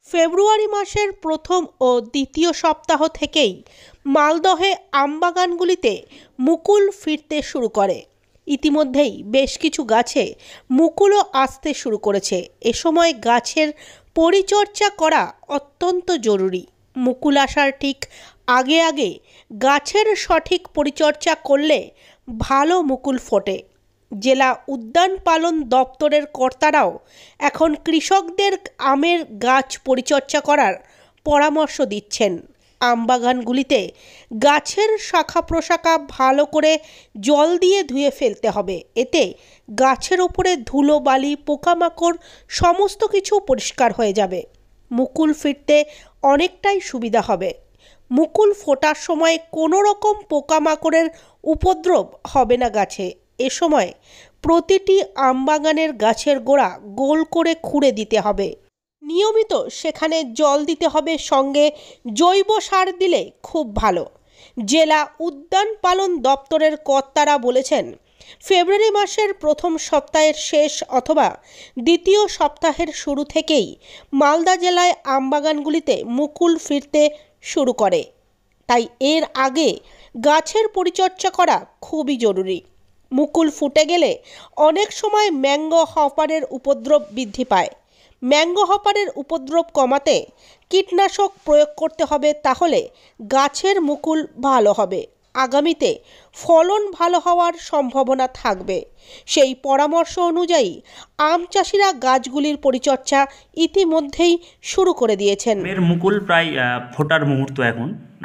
ফেব্রুয়ারি মাসের প্রথম ও দ্বিতীয় সপ্তাহ থেকেই মালদহে আমবাগানগুলিতে মুকুল ফিরতে শুরু করে। ইতিমধ্যেই বেশ কিছু গাছে মুকুলও আসতে শুরু করেছে। এ সময় গাছের পরিচর্যা করা অত্যন্ত জরুরি। মুকুল আসার ঠিক আগে আগে গাছের সঠিক পরিচর্যা করলে ভালো মুকুল ফোটে। জেলা উদ্যান পালন দপ্তরের কর্তারাও এখন কৃষকদের আমের গাছ পরিচর্যা করার পরামর্শ দিচ্ছেন। আমবাগানগুলিতে গাছের শাখা প্রশাখা ভালো করে জল দিয়ে ধুয়ে ফেলতে হবে। এতে গাছের ওপরে ধুলো বালি পোকামাকড় সমস্ত কিছু পরিষ্কার হয়ে যাবে। মুকুল ফিরতে অনেকটাই সুবিধা হবে। মুকুল ফোটার সময় কোনো রকম পোকামাকড়ের উপদ্রব হবে না গাছে। এ সময় প্রতিটি আমবাগানের গাছের গোড়া গোল করে খুঁড়ে দিতে হবে। নিয়মিত সেখানে জল দিতে হবে, সঙ্গে জৈব সার দিলে খুব ভালো। জেলা উদ্যান পালন দপ্তরের কর্তারা বলেছেন, ফেব্রুয়ারি মাসের প্রথম সপ্তাহের শেষ অথবা দ্বিতীয় সপ্তাহের শুরু থেকেই মালদা জেলায় আমবাগানগুলিতে মুকুল ফিরতে শুরু করে। তাই এর আগে গাছের পরিচর্যা করা খুবই জরুরি। মুকুল ফুটে গেলে অনেক সময় ম্যাঙ্গো হপারের উপদ্রব বৃদ্ধি পায়। ম্যাঙ্গো হপারের উপদ্রব কমাতে কীটনাশক প্রয়োগ করতে হবে, তাহলে গাছের মুকুল ভালো হবে। আগামীতে ফলন ভালো হওয়ার সম্ভাবনা থাকবে। সেই পরামর্শ অনুযায়ী আম চাষিরা গাছগুলির পরিচর্যা ইতিমধ্যেই শুরু করে দিয়েছেন। আমের মুকুল প্রায় ফোটার মুহূর্ত।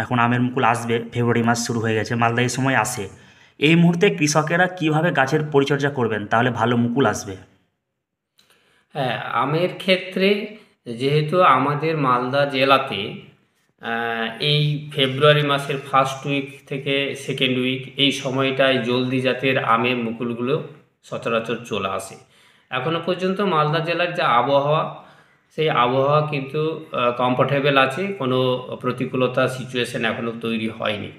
এখন আমের মুকুল আসবে। ফেব্রুয়ারি মাস শুরু হয়ে গেছে, মালদা এই সময় আসে। এই মুহূর্তে কৃষকেরা কিভাবে গাছের পরিচর্যা করবেন তাহলে ভালো মুকুল আসবে? হ্যাঁ, আমের ক্ষেত্রে যেহেতু আমাদের মালদা জেলাতে এই ফেব্রুয়ারি মাসের ফার্স্ট উইক থেকে সেকেন্ড উইক এই সময়টায় জলদি জাতের আমের মুকুলগুলো সচরাচর চলে আসে। এখনও পর্যন্ত মালদা জেলার যে আবহাওয়া, সেই আবহাওয়া কিন্তু কমফোর্টেবল আছে, কোনো প্রতিকূলতা সিচুয়েশন এখনও তৈরি হয়নি।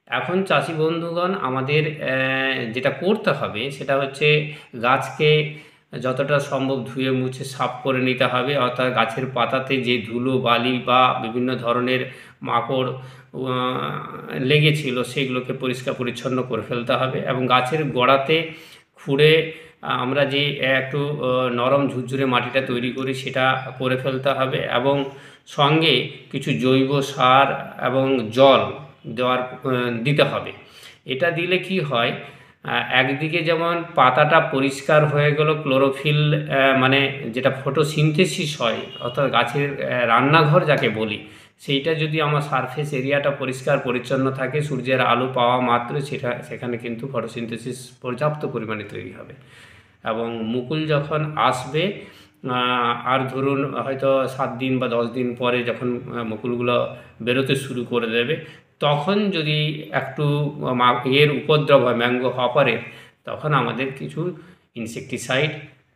এখন চাষি বন্ধুগণ আমাদের যেটা করতে হবে সেটা হচ্ছে গাছকে যতটা সম্ভব ধুয়ে মুছে সাফ করে নিতে হবে। অর্থাৎ গাছের পাতাতে যে ধুলো বালি বা বিভিন্ন ধরনের মাকড় লেগেছিল সেগুলোকে পরিষ্কার পরিচ্ছন্ন করে ফেলতে হবে এবং গাছের গোড়াতে খুঁড়ে আমরা যে একটু নরম ঝুরঝুরে মাটিটা তৈরি করি সেটা করে ফেলতে হবে এবং সঙ্গে কিছু জৈব সার এবং জল দিতে হবে। এটা দিলে কি হয়, একদিকে যেমন পাতাটা পরিষ্কার হয়ে গেল, ক্লোরোফিল মানে যেটা ফটোসিনথেসিস হয় অর্থাৎ গাছের রান্নাঘর যাকে বলি, সেইটা যদি আমার সারফেস এরিয়াটা পরিষ্কার পরিচ্ছন্ন থাকে, সূর্যের আলো পাওয়া মাত্র সেখানে কিন্তু ফটোসিনথেসিস পর্যাপ্ত পরিমাণে তৈরি হবে এবং মুকুল যখন আসবে আর ধরুন হয়তো 7 দিন বা 10 দিন পরে যখন মুকুলগুলো বেরোতে শুরু করে দেবে, তখন যদি একটু এর উপদ্রব হয় ম্যাঙ্গো হপারের, তখন আমাদের কিছু ইনসেকটিসাইড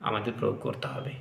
আমাদের প্রয়োগ করতে হবে।